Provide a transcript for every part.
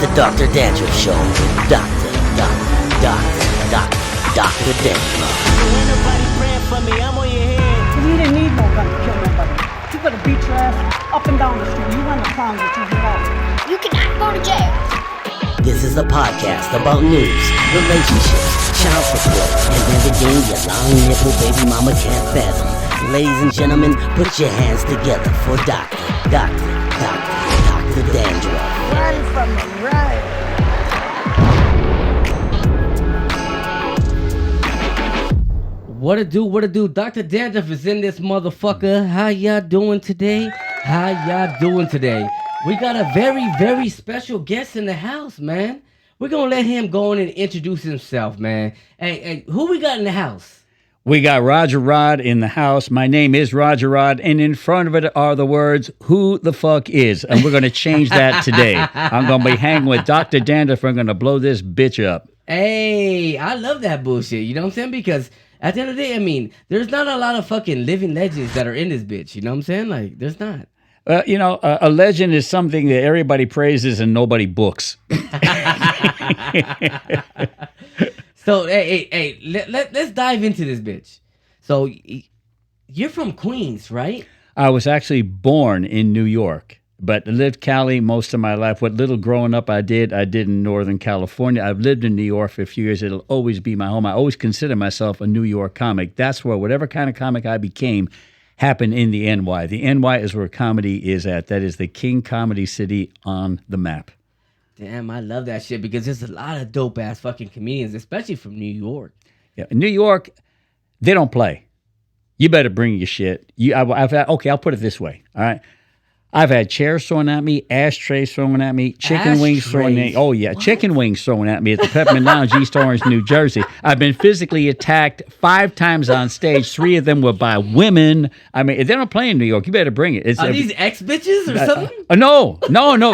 The Dr. Dandruff Show. Dr. Dandruff. Ain't nobody praying for me, I'm on your head. You didn't need no gun to kill nobody. You could have beat your ass up and down the street. You went to town with you get out. You cannot go to jail. This is a podcast about news, relationships, child support, and everything your long nipple baby mama can't fathom. Ladies and gentlemen, put your hands together for Dr. Dandruff. Run from him, right? What it do? Dr. Dandruff is in this motherfucker. How y'all doing today? We got a very, very special guest in the house, man. We're going to let him go in and introduce himself, man. Hey, who we got in the house? We got Roger Rod in the house. My name is Roger Rod, and in front of it are the words, who the fuck is? And we're going to change that today. I'm going to be hanging with Dr. Dandruff. I'm going to blow this bitch up. Hey, I love that bullshit. You know what I'm saying? Because at the end of the day, I mean, there's not a lot of fucking living legends that are in this bitch. You know what I'm saying? Like, there's not. A legend is something that everybody praises and nobody books. So, hey, let's dive into this bitch. So, you're from Queens, right? I was actually born in New York, but lived Cali most of my life. What little growing up I did in Northern California. I've lived in New York for a few years. It'll always be my home. I always consider myself a New York comic. That's where whatever kind of comic I became happened in the NY. The NY is where comedy is at. That is the king comedy city on the map. Damn, I love that shit because there's a lot of dope ass fucking comedians, especially from New York. Yeah, in New York, they don't play. You better bring your shit. I'll put it this way. All right. I've had chairs thrown at me, ashtrays thrown at me, chicken wings thrown at me. Oh, yeah, what? Chicken wings thrown at me at the Peppermint Lounge, East Orange, New Jersey. I've been physically attacked 5 times on stage. 3 of them were by women. I mean, if they don't play in New York, you better bring it. Are these ex-bitches or something? No.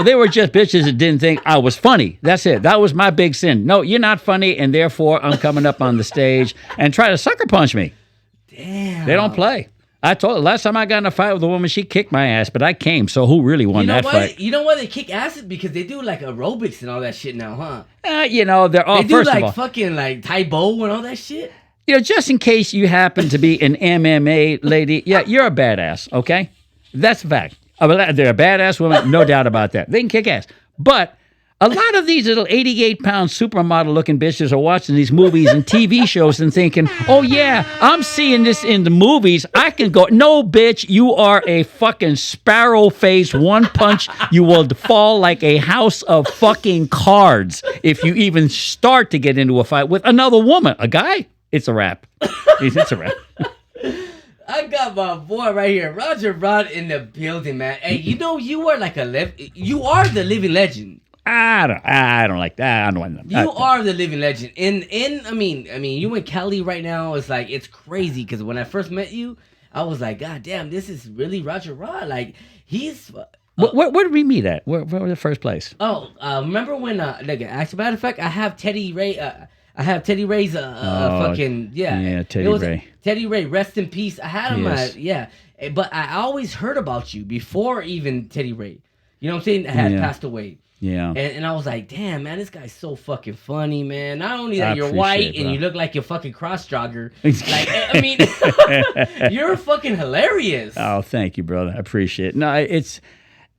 They were just bitches that didn't think I was funny. That's it. That was my big sin. No, you're not funny, and therefore I'm coming up on the stage and try to sucker punch me. Damn. They don't play. I told her, last time I got in a fight with a woman, she kicked my ass, but I came, so who really won that fight? You know why they kick asses? Because they do like aerobics and all that shit now, huh? They're all, they do first like of all, fucking like Tai Bo and all that shit? Just in case you happen to be an MMA lady, yeah, you're a badass, okay? That's a fact. They're a badass woman, no doubt about that. They can kick ass. But a lot of these little 88-pound supermodel-looking bitches are watching these movies and TV shows and thinking, oh, yeah, I'm seeing this in the movies. I can go. No, bitch, you are a fucking sparrow face. One punch, you will fall like a house of fucking cards if you even start to get into a fight with another woman. A guy, it's a wrap. It's a wrap. I got my boy right here, Roger Rod, in the building, man. Hey, you are like you are the living legend. I don't like that. I don't want them. You are the living legend. I mean, you in Cali right now. It's like it's crazy because when I first met you, I was like, God damn, this is really Roger Rod. Like he's. Where did we meet at? Where was the first place? Remember when? As a matter of fact, I have Teddy Ray. I have Teddy Ray's fucking Yeah, Ray. Teddy Ray, rest in peace. I had him. Yes. But I always heard about you before even Teddy Ray. You know what I'm saying? Had passed away. Yeah. And I was like, damn, man, this guy's so fucking funny, man. Not only that you're white and you look like you're fucking cross jogger. Like, I mean, you're fucking hilarious. Oh, thank you, brother. I appreciate it. No,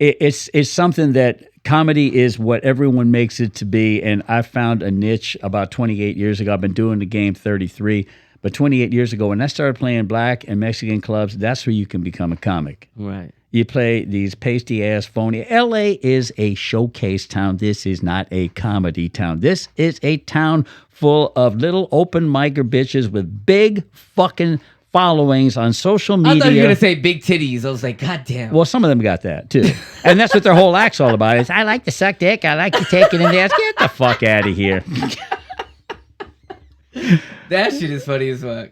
it's something that comedy is what everyone makes it to be. And I found a niche about 28 years ago. I've been doing the game 33. But 28 years ago, when I started playing black and Mexican clubs, that's where you can become a comic. Right. You play these pasty-ass phony. L.A. is a showcase town. This is not a comedy town. This is a town full of little open micer bitches with big fucking followings on social media. I thought you were going to say big titties. I was like, God damn. Well, some of them got that, too. And that's what their whole act's all about. Is I like to suck dick. I like to take it in the ass. Get the fuck out of here. That shit is funny as fuck.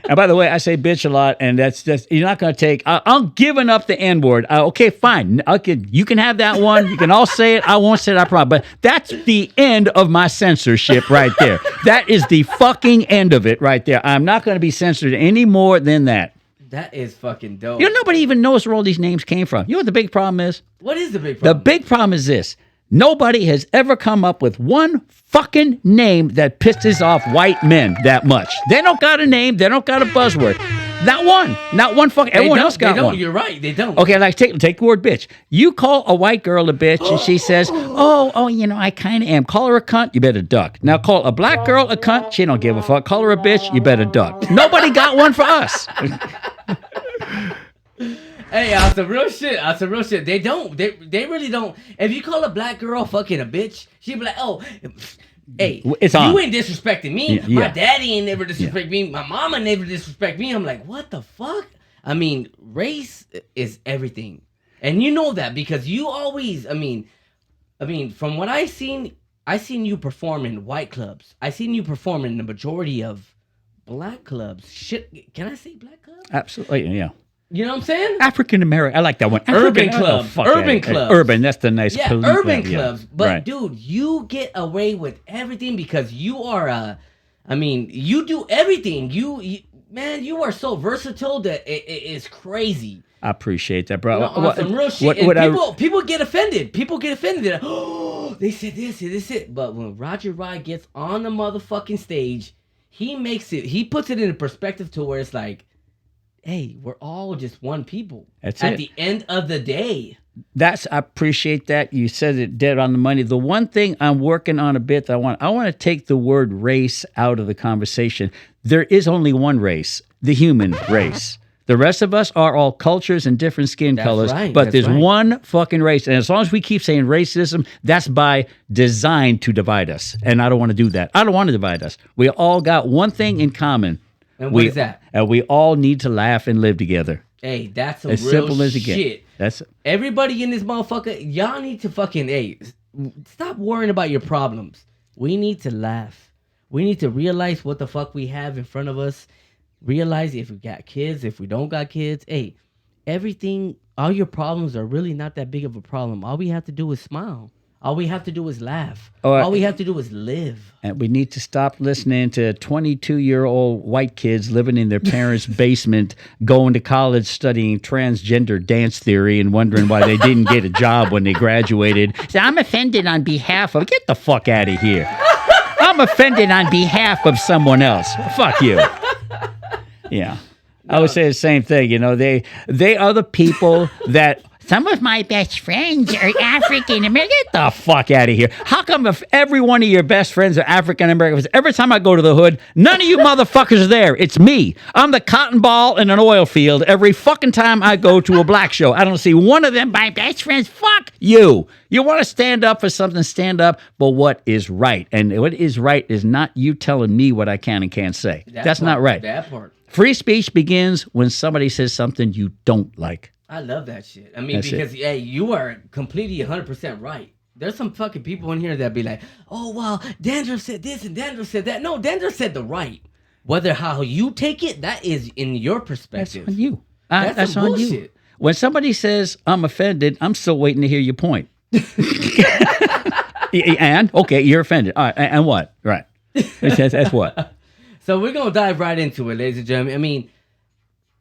And by the way, I say bitch a lot, and that's you're not going to take. I'm giving up the N-word. Okay, fine. You can have that one. You can all say it. I won't say it. I promise. But that's the end of my censorship right there. That is the fucking end of it right there. I'm not going to be censored any more than that. That is fucking dope. Nobody even knows where all these names came from. You know what the big problem is? What is the big problem? The big problem is this. Nobody has ever come up with one fucking name that pisses off white men that much. They don't got a name. They don't got a buzzword. Not one. Not one fucking. Everyone else got one. You're right. They don't. Okay, like take the word bitch. You call a white girl a bitch and she says, oh, you know, I kind of am. Call her a cunt, you better duck. Now call a black girl a cunt, she don't give a fuck. Call her a bitch, you better duck. Nobody got one for us. Hey, that's the real shit. That's the real shit. They don't. They really don't. If you call a black girl fucking a bitch, she'd be like, oh, hey, it's on. You ain't disrespecting me. Yeah. My daddy ain't never disrespect me. My mama never disrespect me. I'm like, what the fuck? I mean, race is everything. And you know that because you always, I mean, from what I seen you perform in white clubs. I seen you perform in the majority of black clubs. Shit, can I say black clubs? Absolutely, yeah. You know what I'm saying? African American. I like that one. Urban clubs. Urban clubs. Urban. That's the nice. Yeah, urban clubs. Yeah. But right. dude, you get away with everything because you are you do everything. You are so versatile that it's crazy. I appreciate that, bro. No, some real shit. People get offended. People get offended. Oh, they said this, this, it. But when Roger Rod gets on the motherfucking stage, he puts it in a perspective to where it's like, hey, we're all just one people. That's at it. the end of the day. I appreciate that. You said it dead on the money. The one thing I'm working on a bit that I want to take the word race out of the conversation. There is only one race, the human race. The rest of us are all cultures and different skin colors, but there's one fucking race. And as long as we keep saying racism, that's by design to divide us. And I don't want to do that. I don't want to divide us. We all got one thing in common. And what is that? And we all need to laugh and live together. Hey, that's as real simple as it shit. That's everybody in this motherfucker. Y'all need to fucking stop worrying about your problems. We need to laugh. We need to realize what the fuck we have in front of us. Realize if we got kids, if we don't got kids. Hey, everything, all your problems are really not that big of a problem. All we have to do is smile. All we have to do is laugh. All we have to do is live. And we need to stop listening to 22-year-old white kids living in their parents' basement, going to college studying transgender dance theory and wondering why they didn't get a job when they graduated. So I'm offended on behalf of... Get the fuck out of here. I'm offended on behalf of someone else. Fuck you. Yeah. I would say the same thing. You know, they are the people that... Some of my best friends are African American. Get the fuck out of here. How come if every one of your best friends are African Americans, every time I go to the hood, none of you motherfuckers are there? It's me. I'm the cotton ball in an oil field every fucking time I go to a black show. I don't see one of them, my best friends. Fuck you. You want to stand up for something, stand up for what is right. And what is right is not you telling me what I can and can't say. That's not right. That part. Free speech begins when somebody says something you don't like. I love that shit. I mean, because hey, you are completely 100% right. There's some fucking people in here that be like, oh, well, Dandruff said this and Dandruff said that. No, Dandruff said the right. Whether how you take it, that is in your perspective. That's on you. That's on bullshit. You. When somebody says, I'm offended, I'm still waiting to hear your point. And? Okay, you're offended. All right, and what? Right. That's what? So we're going to dive right into it, ladies and gentlemen. I mean,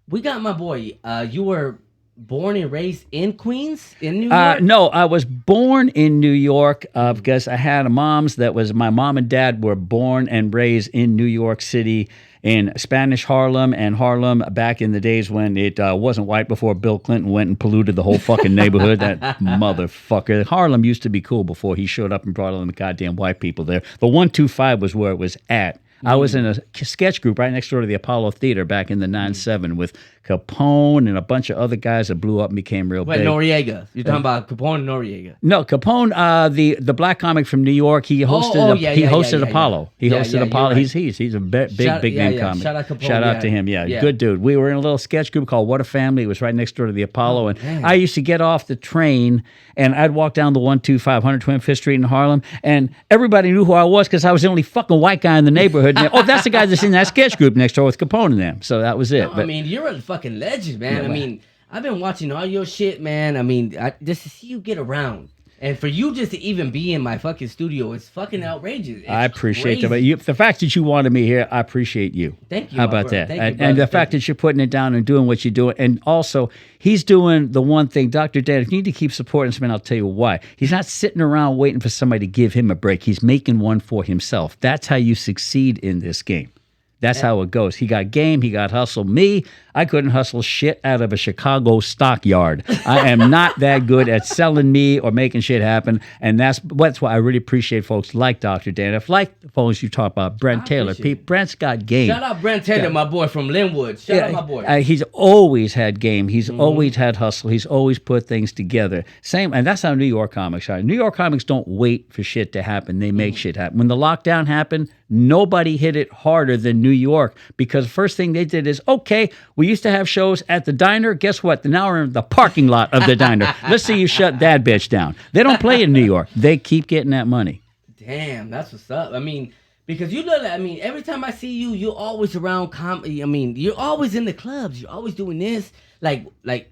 we got my boy. You were... born and raised in Queens, in New York? No, I was born in New York because I had my mom and dad were born and raised in New York City in Spanish Harlem and Harlem back in the days when it wasn't white before Bill Clinton went and polluted the whole fucking neighborhood. That motherfucker. Harlem used to be cool before he showed up and brought all the goddamn white people there. The 125 was where it was at. I was in a sketch group right next door to the Apollo Theater back in the 9-7 with Capone and a bunch of other guys that blew up and became real big. Noriega. You're talking about Capone and Noriega. No, Capone, the black comic from New York, he hosted Apollo. He hosted Apollo. Right. He's a big name comic. Shout out Capone. Shout out to him. Yeah, good dude. We were in a little sketch group called What a Family. It was right next door to the Apollo. I used to get off the train and I'd walk down the 125, 125th Street in Harlem, and everybody knew who I was because I was the only fucking white guy in the neighborhood. And that's the guy that's in that sketch group next door with Capone and them. So that was it. No, I mean, you're a fucking legend, man. I mean, I've been watching all your shit, man. I mean, just to see you get around. And for you just to even be in my fucking studio is fucking outrageous. It's I appreciate that. crazy. But the fact that you wanted me here, I appreciate you. Thank you, How my about brother. that? Thank you, And brother. the Thank fact you. that you're putting it down and doing what you're doing. And also, he's doing the one thing, Dr. Dan, if you need to keep supporting this man, I'll tell you why. He's not sitting around waiting for somebody to give him a break. He's making one for himself. That's how you succeed in this game. That's how it goes. He got game. He got hustle. Me, I couldn't hustle shit out of a Chicago stockyard. I am not that good at selling me or making shit happen. And that's why I really appreciate folks like Dr. DrDandruff, like the folks you talk about, Brent Taylor. appreciate it. Brent's got game. Shout out Brent Taylor, my boy from Linwood. Shout out my boy. He's always had game. He's always had hustle. He's always put things together. Same, and that's how New York comics are. New York comics don't wait for shit to happen. They make shit happen. When the lockdown happened, nobody hit it harder than New York because the first thing they did is, okay, we used to have shows at the diner. Guess what? Now we're in the parking lot of the diner. Let's see you shut that bitch down. They don't play in New York. They keep getting that money. Damn, that's what's up. I mean, because you look like, I mean, every time I see you, you're always around comedy. I mean, you're always in the clubs. You're always doing this. Like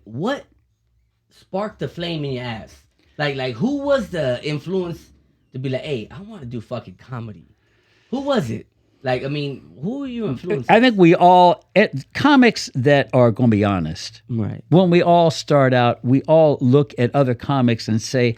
what sparked the flame in your ass? Like who was the influence to be like, hey, I want to do fucking comedy? Who was it? Like, I mean, who are you influencing? I think we all, comics that are going to be honest. Right. When we all start out, we all look at other comics and say,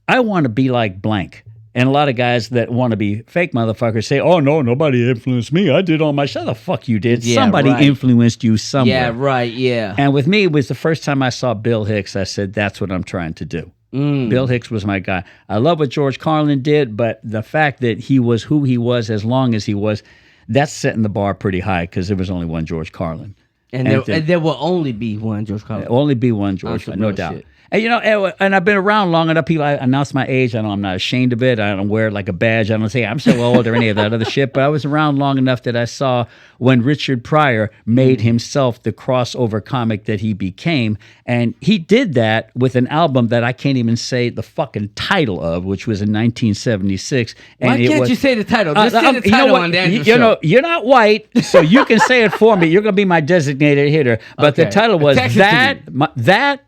I want to be like blank. And a lot of guys that want to be fake motherfuckers say, oh, no, nobody influenced me. I did all my shit. The fuck you did. Yeah, Somebody right. influenced you somewhere. Yeah, right, yeah. And with me, it was the first time I saw Bill Hicks, I said, that's what I'm trying to do. Bill Hicks was my guy. I love what George Carlin did, but the fact that he was who he was as long as he was, that's setting the bar pretty high because there was only one George Carlin. And there will only be one George Carlin. Only be one George, some no real doubt. shit. And you know, and I've been around long enough. People, I announce my age. I'm not ashamed of it. I don't wear it like a badge. I don't say I'm so old or any of that other shit. But I was around long enough that I saw when Richard Pryor made himself the crossover comic that he became, and he did that with an album that I can't even say the fucking title of, which was in 1976. And Why can't you say the title? Just say the title on Dandruff You know, Show. you're not white, so you can say it for me. You're gonna be my designated hitter. But the Okay. title was Text it to me.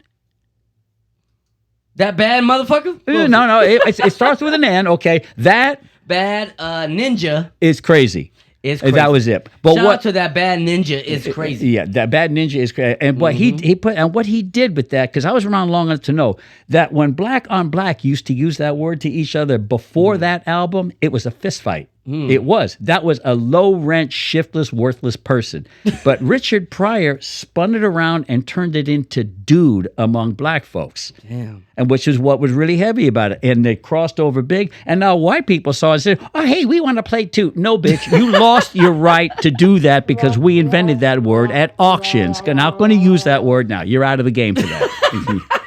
That bad motherfucker? No, it starts with an N. Okay, that Bad ninja is crazy. is crazy. That was it. But Shout what? out to that bad ninja is crazy. Yeah, that bad ninja is crazy. And what he put and what he did with that, because I was around long enough to know that when black on black used to use that word to each other before that album, it was a fist fight. It was. That was a low rent, shiftless, worthless person. But Richard Pryor spun it around and turned it into dude among black folks. Damn. And which is what was really heavy about it. And it crossed over big. And now white people saw it and said, oh, hey, we want to play too. No, bitch, you lost your right to do that because we invented that word at auctions. I'm not going to use that word now. You're out of the game for that.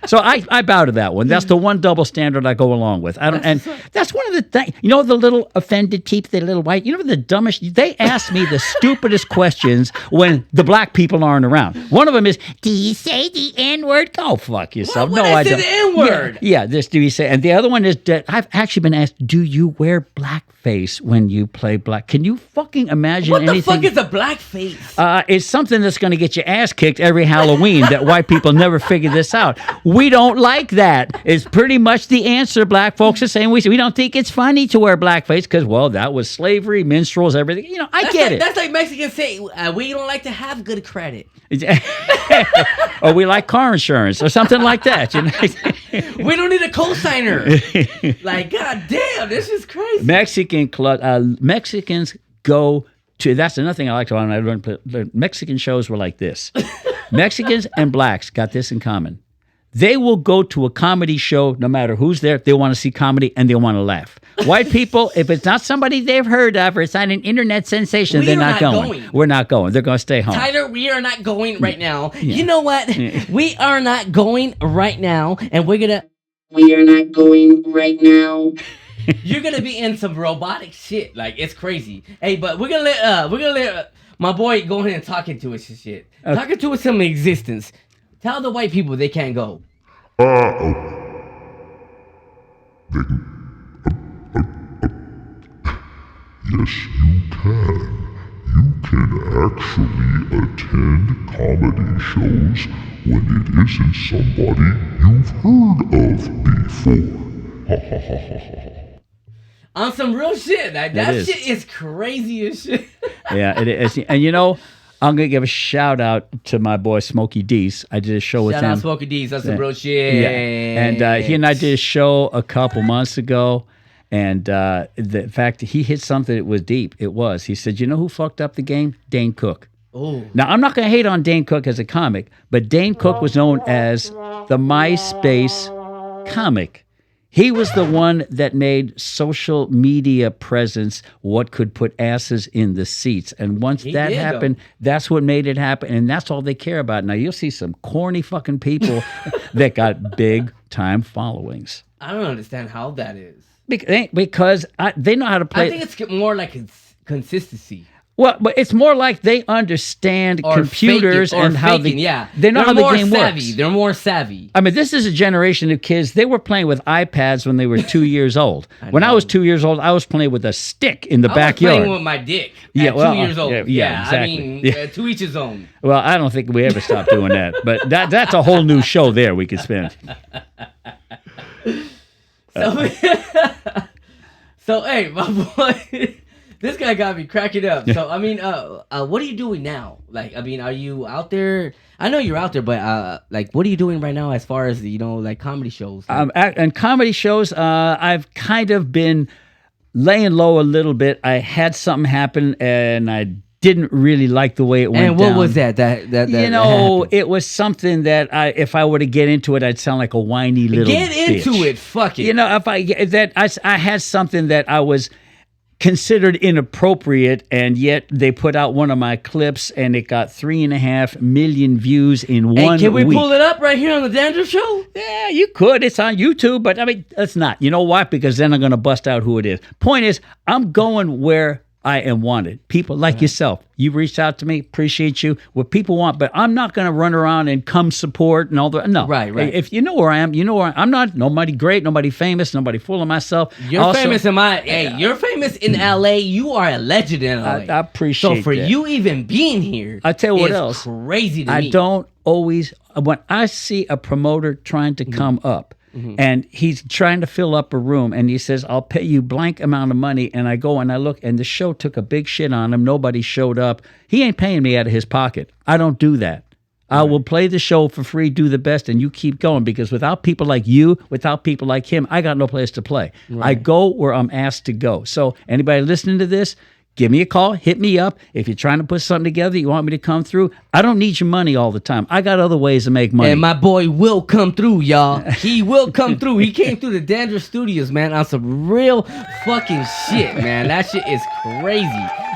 So I bow to that one. That's the one double standard I go along with. I don't, and that's one of the things. You know, the little offended teeth, the little white. You know, the dumbest. They ask me the stupidest questions when the black people aren't around. One of them is, "Do you say the N-word?" Go fuck yourself. What? No, I I said don't. the N-word. Yeah, this do you say? And the other one is that I've actually been asked, "Do you wear blackface when you play black?" Can you fucking imagine What the anything? fuck is a blackface? It's something that's going to get your ass kicked every Halloween that white people never figure this out. We don't like that. It's pretty much the answer black folks are saying. We don't think it's funny to wear blackface because, well, that was slavery, minstrels, everything. You know, I get it. That's like Mexicans say, we don't like to have good credit. Or we like car insurance or something like that. You know? We don't need a cosigner. Like, god damn, this is crazy. Mexicans go to, that's another thing I like to learn. Mexican shows were like this. Mexicans and blacks got this in common. They will go to a comedy show no matter who's there. They want to see comedy and they want to laugh. White people, if it's not somebody they've heard of or it's not an internet sensation, they're not going. We're not going. They're going to stay home. Tyler, we are not going right now. Yeah. You know what? We are not going right now, and we are not going right now. You're gonna be in some robotic shit. Like, it's crazy. Hey, but we're gonna let my boy go ahead and talk into us and shit. Talking to us some existence. Tell the white people they can't go. Yes, you can. You can actually attend comedy shows when it isn't somebody you've heard of before. Ha ha ha ha ha. On some real shit. Like, that is. shit is crazy as shit. Yeah, it is. And you know, I'm going to give a shout out to my boy Smokey Dees. I did a show with Shout him. out Smokey D's. That's some real shit. Yeah. And he and I did a show a couple months ago. And the fact that he hit something that was deep, it was. He said, you know who fucked up the game? Dane Cook. Oh. Now, I'm not going to hate on Dane Cook as a comic, but Dane Cook was known as the MySpace comic. He was the one that made social media presence what could put asses in the seats. And once that happened, that's what made it happen. And that's all they care about. Now, you'll see some corny fucking people that got big time followings. I don't understand how that is. Because they know how to play. I think it's more like consistency. Well, but it's more like they understand computers and how they know how the game works. They're more savvy. I mean, this is a generation of kids. They were playing with iPads when they were 2 years old. When I was 2 years old, I was playing with a stick in the backyard. I was playing with my dick at 2 years old. Yeah, exactly. I mean, to each his own. Well, I don't think we ever stopped doing that. But that's a whole new show there we could spend. So, hey, my boy, this guy got me cracking up. So, I mean, what are you doing now? Like, I mean, are you out there? I know you're out there, but like, what are you doing right now as far as, you know, like comedy shows? And comedy shows, I've kind of been laying low a little bit. I had something happen, and I didn't really like the way it went. And what down. was that? You know, it was something that if I were to get into it, I'd sound like a whiny little Get into bitch. it, fuck it. You know, if I had something that I was considered inappropriate, and yet they put out one of my clips, and it got 3.5 million views in 1 week. Can we pull it up right here on the Dandruff Show? Yeah, you could. It's on YouTube, but I mean, it's not. You know why? Because then I'm going to bust out who it is. Point is, I'm going where I am wanted. People like yourself. You reached out to me. Appreciate you. What people want, but I'm not going to run around and come support and all that. No. Right. If you know where I am, you know where I'm not nobody great, nobody famous, nobody full of myself. You're famous in you're famous in LA. You are a legend in LA. I appreciate So for that. you even being here, I tell you what is else. crazy to me. I don't always, when I see a promoter trying to come up, and he's trying to fill up a room, and he says, I'll pay you blank amount of money, and I go and I look, and the show took a big shit on him. Nobody showed up. He ain't paying me out of his pocket. I don't do that. I will play the show for free, do the best, and you keep going, because without people like you, without people like him, I got no place to play. I go where I'm asked to go. So anybody listening to this, give me a call, hit me up. If you're trying to put something together, you want me to come through, I don't need your money all the time. I got other ways to make money. And my boy will come through, y'all. He will come through. He came through the Dandruff Studios, man, on some real fucking shit, man. That shit is crazy.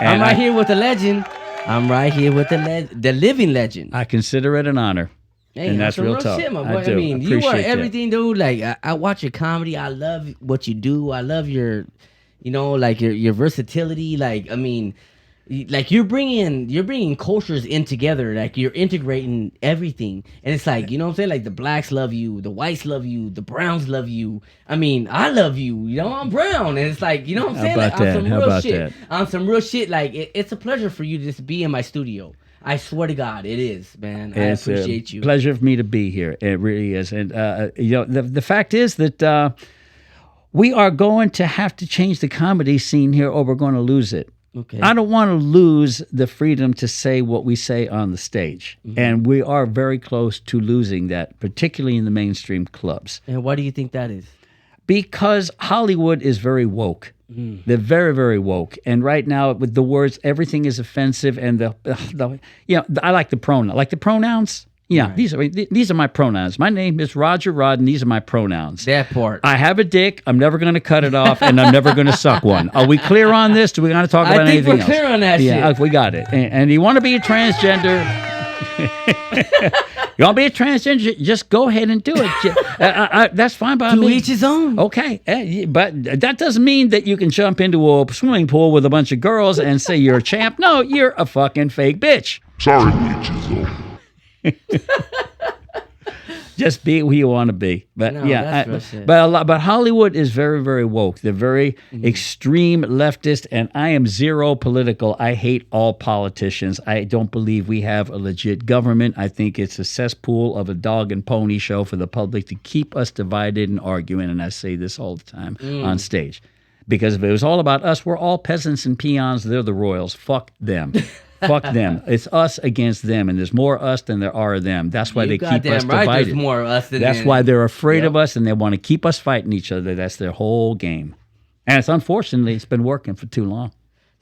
I'm right here with the legend. I'm right here with the living legend. I consider it an honor. Hey, and that's some real talk. shit, my boy. I do. I mean, you are Appreciate everything, dude. Like, I watch your comedy. I love what you do. I love your, you know, like your versatility. Like, I mean, like you're bringing cultures in together. Like you're integrating everything, and it's like, you know what I'm saying, like the blacks love you, the whites love you, the browns love you. I mean, I love you, you know, I'm brown, and it's like, you know what I'm saying, How about like, that? on some How real about shit, that? on some real shit. Like it's a pleasure for you to just be in my studio. I swear to God, it is, man. I appreciate you. Pleasure for me to be here. It really is, and you know, the fact is that we are going to have to change the comedy scene here, or we're going to lose it. Okay. I don't want to lose the freedom to say what we say on the stage. And we are very close to losing that, particularly in the mainstream clubs. And why do you think that is? Because Hollywood is very woke. They're very, very woke. And right now, with the words, everything is offensive. And the you know, I like the pronoun. Like the pronouns. Yeah, right. These are my pronouns. My name is Roger Rod, and these are my pronouns. That part. I have a dick. I'm never going to cut it off, and I'm never going to suck one. Are we clear on this? Do we want to talk about anything else? I think we're clear on that shit. Yeah, we got it. And you want to be a transgender? You want to be a transgender? Just go ahead and do it. That's fine by me. To each his own. Okay, but that doesn't mean that you can jump into a swimming pool with a bunch of girls and say you're a champ. No, you're a fucking fake bitch. Sorry, bitches. Just be who you want to be. But No, yeah, that's real shit. but Hollywood is very, very woke. They're very extreme leftist, and I am zero political. I hate all politicians. I don't believe we have a legit government. I think it's a cesspool of a dog and pony show for the public to keep us divided and arguing. And I say this all the time on stage. Because if it was all about us, we're all peasants and peons. They're the royals. Fuck them. Fuck them. It's us against them, and there's more us than there are them. That's why they keep us goddamn right, divided. there's more of us than That's them. why they're afraid of us, and they want to keep us fighting each other. That's their whole game. And it's unfortunately, it's been working for too long.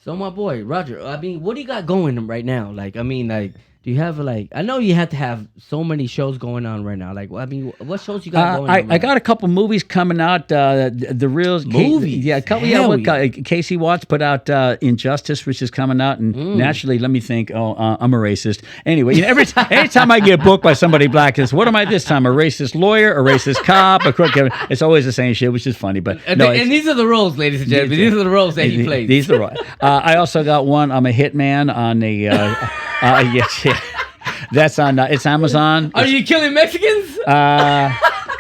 So my boy Roger, I mean, what do you got going right now? Like, I mean, like, do you have like? I know you have to have so many shows going on right now. Like, I mean, what shows you got going on? I got a couple movies coming out. The real Movies? yeah, a couple. Hell Casey Watts put out Injustice, which is coming out, and naturally, let me think. Oh, I'm a racist. Anyway, you know, anytime I get booked by somebody black, it's what am I this time? A racist lawyer, a racist cop, a crook? It's always the same shit, which is funny. But And, no, and these are the roles, ladies and gentlemen. These are the roles that he plays. These are the roles. I also got one. I'm a hitman on the. Yes, yeah. That's on. It's Amazon. Are you killing Mexicans?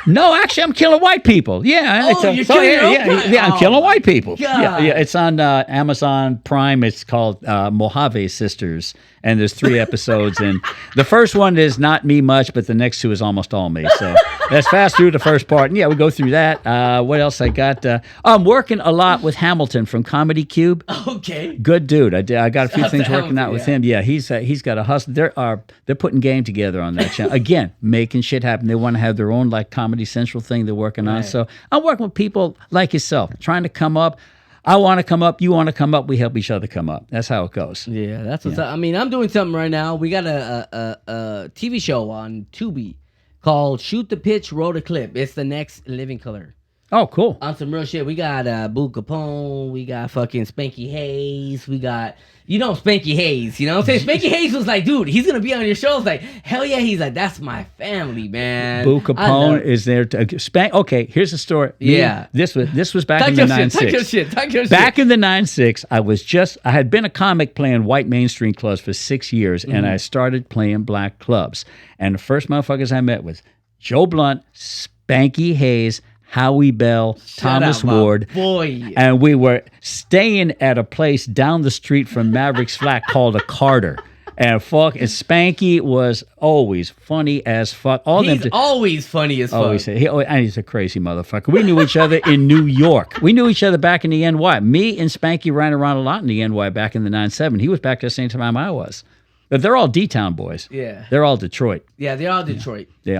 No, actually, I'm killing white people. Yeah, Oh, you're killing your own crime? I'm Oh, killing white people. God. Yeah. It's on Amazon Prime. It's called Mojave Sisters, and there's 3 episodes. And the first one is not me much, but the next 2 is almost all me. So let's fast through the first part. And yeah, we go through that. What else I got? I'm working a lot with Hamilton from Comedy Cube. Okay. Good dude. I got a few Shout things to working out Hamilton, with yeah. him. Yeah, he's got a hustle. They're putting game together on that channel. Again, making shit happen. They want to have their own like Comedy Central thing they're working on. Right. So I'm working with people like yourself, trying to come up. I want to come up. You want to come up. We help each other come up. That's how it goes. Yeah, that's what's up. I mean, I'm doing something right now. We got a TV show on Tubi called Shoot the Pitch, Roll the Clip. It's the next Living Color. Oh, cool. On some real shit, we got Boo Capone, we got fucking Spanky Hayes, we got, you know, Spanky Hayes, you know what I'm saying? Spanky Hayes was like, dude, he's gonna be on your show. It's like, hell yeah, he's like, that's my family, man. Boo Capone is there to spank. Okay, here's the story. Yeah. This was back Talk in the your shit, 9-6. talk your shit, talk your shit. Back in the 9-6, I had been a comic playing white mainstream clubs for 6 years, and I started playing black clubs. And the first motherfuckers I met was Joe Blunt, Spanky Hayes, Howie Bell, Thomas out, my Ward. boy. And we were staying at a place down the street from Maverick's flat called a Carter. And Spanky was always funny as fuck. He's always funny as fuck. Always say, and he's a crazy motherfucker. We knew each other in New York. We knew each other back in the NY. Me and Spanky ran around a lot in the NY back in the 9-7. He was back there the same time I was. But they're all D-Town boys. Yeah. They're all Detroit. Yeah, they're all Detroit. They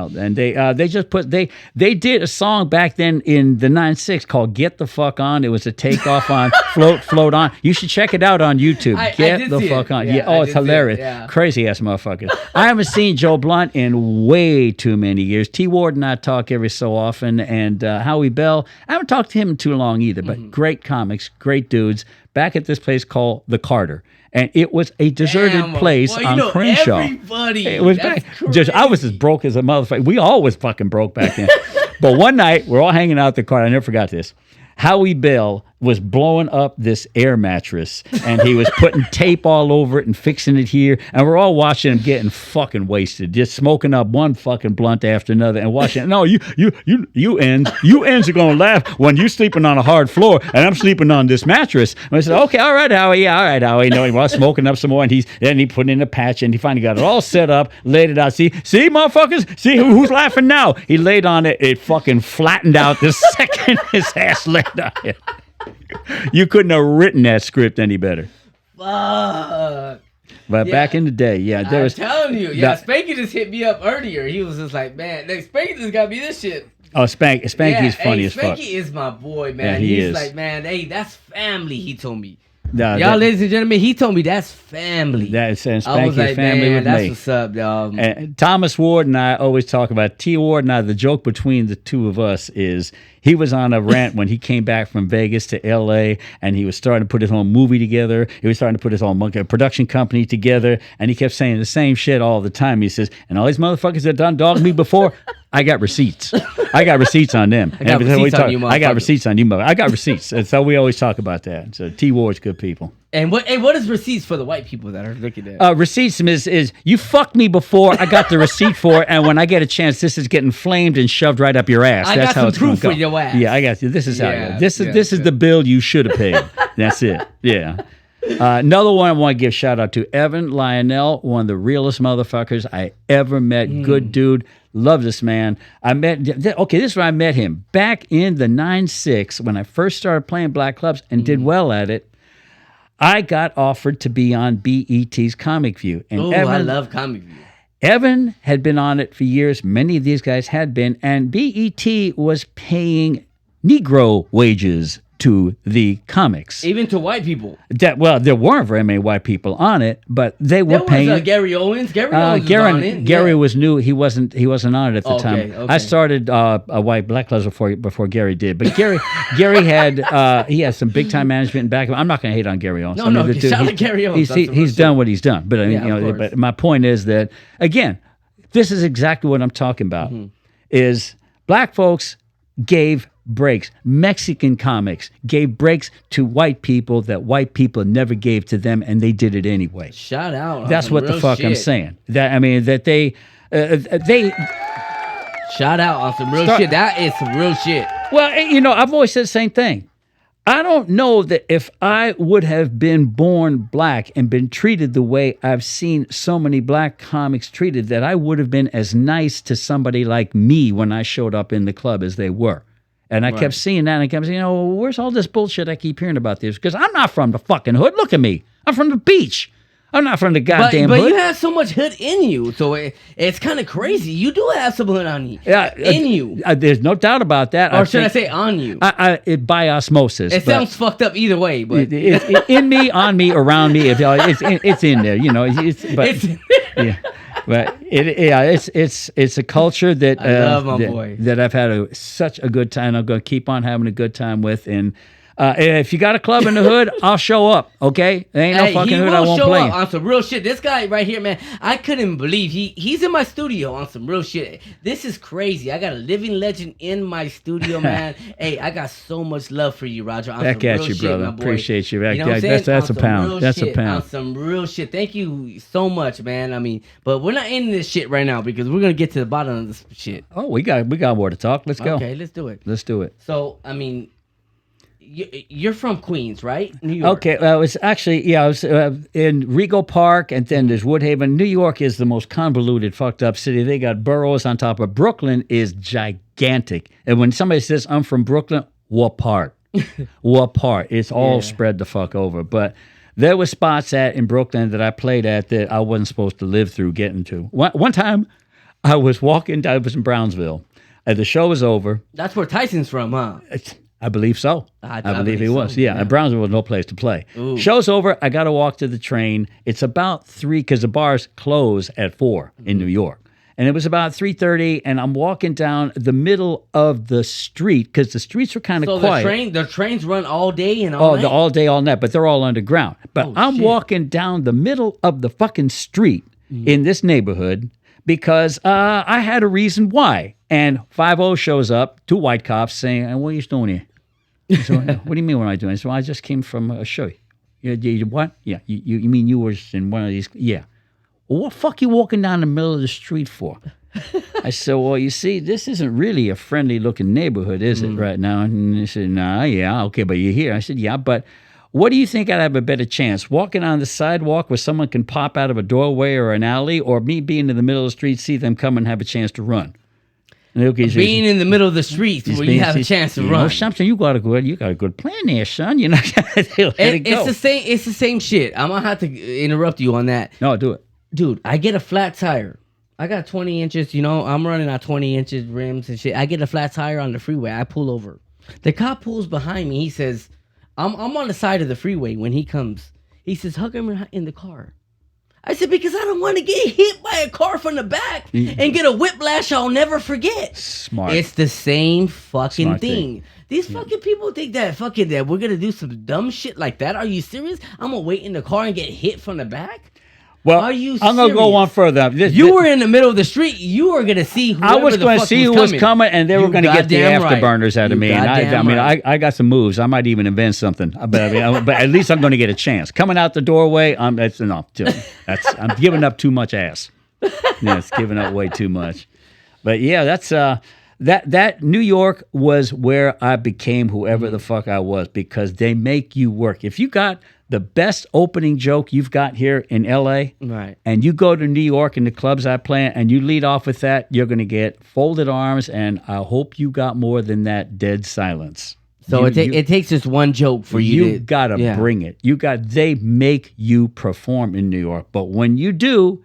did a song back then in the 9-6 called "Get the Fuck On." It was a takeoff on "Float On." You should check it out on YouTube. I Get did the see fuck it. on. Yeah, Yeah, I it's did see it. hilarious. Yeah. Crazy ass motherfuckers. I haven't seen Joe Blunt in way too many years. T. Ward and I talk every so often, and Howie Bell. I haven't talked to him in too long either. But great comics, great dudes. Back at this place called the Carter. And it was a deserted Damn, place boy, you on know Crenshaw. everybody. It was That's bad. Just I was as broke as a motherfucker. We all was fucking broke back then. But one night we're all hanging out at the car. I never forgot this. Howie Bell was blowing up this air mattress, and he was putting tape all over it and fixing it here, and we're all watching him getting fucking wasted, just smoking up one fucking blunt after another, and watching. No, you ends are gonna laugh when you sleeping on a hard floor, and I'm sleeping on this mattress. And I said, okay, all right, Howie, yeah, all right, Howie. No, he was smoking up some more, and he put in a patch, and he finally got it all set up, laid it out. See, motherfuckers, see who's laughing now? He laid on it, it fucking flattened out the second his ass laid on it. You couldn't have written that script any better. Fuck. But Yeah. back in the day, yeah, there I'm was. telling you. Yeah, that- Spanky just hit me up earlier. He was just like, man, like, Spanky just got me this shit. Oh, Spanky's Yeah, funny as fuck. Spanky is my boy, man. Yeah, he He's is. like, man, hey, that's family, he told me. No, Y'all, that- ladies and gentlemen, he told me that's family. That's and I was Spanky's like, family man, with that's me. what's up, dog. And Thomas Ward and I always talk about T. Ward and I. The joke between the two of us is he was on a rant when he came back from Vegas to L.A. and he was starting to put his own movie together. He was starting to put his own production company together, and he kept saying the same shit all the time. He says, "And all these motherfuckers that done dogged me before, I got receipts. I got receipts on them. I got receipts on you, I got motherfucker. receipts on you, mother. I got receipts. That's how we always talk about that. So T-Ward's good people. And what is receipts for the white people that are looking at? Receipts is you fucked me before. I got the receipt for it, and when I get a chance, this is getting flamed and shoved right up your ass. I That's got how some it's going proof to go. for your ass. Yeah, I got you. This is how. Yeah, This is the bill you should have paid. That's it. Yeah. Another one I want to give a shout out to Evan Lionel, one of the realest motherfuckers I ever met. Good dude. Love this man. I met, okay, this is where I met him. Back in the 9-6, when I first started playing black clubs and did well at it, I got offered to be on BET's Comic View. And Oh, I love Comic View. Evan had been on it for years. Many of these guys had been. And BET was paying Negro wages to the comics. Even to white people. There weren't very many white people on it, but they were There paying. was Gary Owens. Gary Owens was on it. Gary Yeah. was new. He wasn't on it at the Okay, time. okay. I started a white black clubs before Gary did. But Gary had he had some big time management in back of him. I'm not going to hate on Gary Owens. No, the dude, shout out Gary Owens. That's some real he's shit. done what he's done. But I mean, Yeah, of course. but my point is that again, this is exactly what I'm talking about. Mm-hmm. Is black folks gave breaks. Mexican comics gave breaks to white people that white people never gave to them, and they did it anyway. Shout out. That's what the fuck I'm saying. That they Shout out on some real Start- shit. That is some real shit. Well, I've always said the same thing. I don't know that if I would have been born black and been treated the way I've seen so many black comics treated, that I would have been as nice to somebody like me when I showed up in the club as they were. And I kept seeing that, and I kept saying, where's all this bullshit I keep hearing about this? Because I'm not from the fucking hood. Look at me. I'm from the beach. I'm not from the goddamn But hood. you have so much hood in you, so it's kind of crazy. You do have some hood on you, in you, There's no doubt about that. or should I say on you? It by osmosis. It but sounds fucked up either way, but it's in me, on me, around me. It's in there. Yeah. But it's a culture that I love my boy. that I've had such a good time. I'm going to keep on having a good time with. And if you got a club in the hood, I'll show up. Okay, there ain't no fucking he hood I will won't show play. up on some real shit. This guy right here, man, I couldn't believe he's in my studio on some real shit. This is crazy. I got a living legend in my studio, man. Hey, I got so much love for you, Roger. On Back some at real you, shit, brother. my boy. Appreciate you. You know what I'm saying? That's On a some pound. real That's a shit, pound. On some real shit. Thank you so much, man. I mean, but we're not in this shit right now because we're gonna get to the bottom of this shit. Oh, we got more to talk. Let's go. Okay, let's do it. Let's do it. So, I mean, you're from Queens, right? New York. Okay, well, it's actually, I was in Regal Park, and then there's Woodhaven. New York is the most convoluted, fucked up city. They got boroughs on top of Brooklyn is gigantic. And when somebody says, I'm from Brooklyn, what part? What part? It's all spread the fuck over. But there were spots in Brooklyn that I played at that I wasn't supposed to live through getting to. One time, I was walking, I was in Brownsville, and the show was over. That's where Tyson's from, huh? I believe so. I believe he so, was. Yeah, yeah. and Brownsville was no place to play. Ooh. Show's over. I got to walk to the train. It's about 3 because the bars close at 4 in New York. And it was about 3:30, and I'm walking down the middle of the street because the streets were kind of So quiet. the trains run all day and all night? All day, all night, but they're all underground. But I'm shit. walking down the middle of the fucking street in this neighborhood because I had a reason why. And 5-0 shows up, 2 white cops saying, what are you doing here? So, what do you mean what am I doing? So I just came from a show. You what? Yeah, you mean you were in one of these? Yeah. Well, what the fuck you walking down the middle of the street for? I said, well, you see, this isn't really a friendly-looking neighborhood, is it, right now? And he said, nah, yeah, okay, but you're here. I said, yeah, but what do you think I'd have a better chance? Walking on the sidewalk where someone can pop out of a doorway or an alley, or me being in the middle of the street, see them come and have a chance to run? Being in the middle of the streets where you have a chance to run. Something you got a good plan there, son. You know, It's the same shit. I'm gonna have to interrupt you on that. No, do it. Dude, I get a flat tire. I got 20 inches, I'm running on 20 inches rims and shit. I get a flat tire on the freeway. I pull over. The cop pulls behind me. He says, I'm on the side of the freeway when he comes. He says, how come you're not in the car? I said, because I don't want to get hit by a car from the back and get a whiplash I'll never forget. Smart. It's the same fucking Smart thing. These fucking people think that we're going to do some dumb shit like that. Are you serious? I'm going to wait in the car and get hit from the back? Well, Are you I'm gonna go serious? one further. You were in the middle of the street. You were gonna see. I was going to see who was coming, and they were going to get the goddamn right. afterburners out of You me. And goddamn right. I got some moves. I might even invent something. But at least I'm going to get a chance. Coming out the doorway, that's enough. I'm giving up too much ass. Yeah, it's giving up way too much. But yeah, that's that New York was where I became whoever the fuck I was, because they make you work. If you got the best opening joke you've got here in LA, Right. and you go to New York and the clubs I play at, and you lead off with that, you're going to get folded arms, and I hope you got more than that dead silence. So it takes just one joke for you. You gotta bring it. They make you perform in New York, but when you do,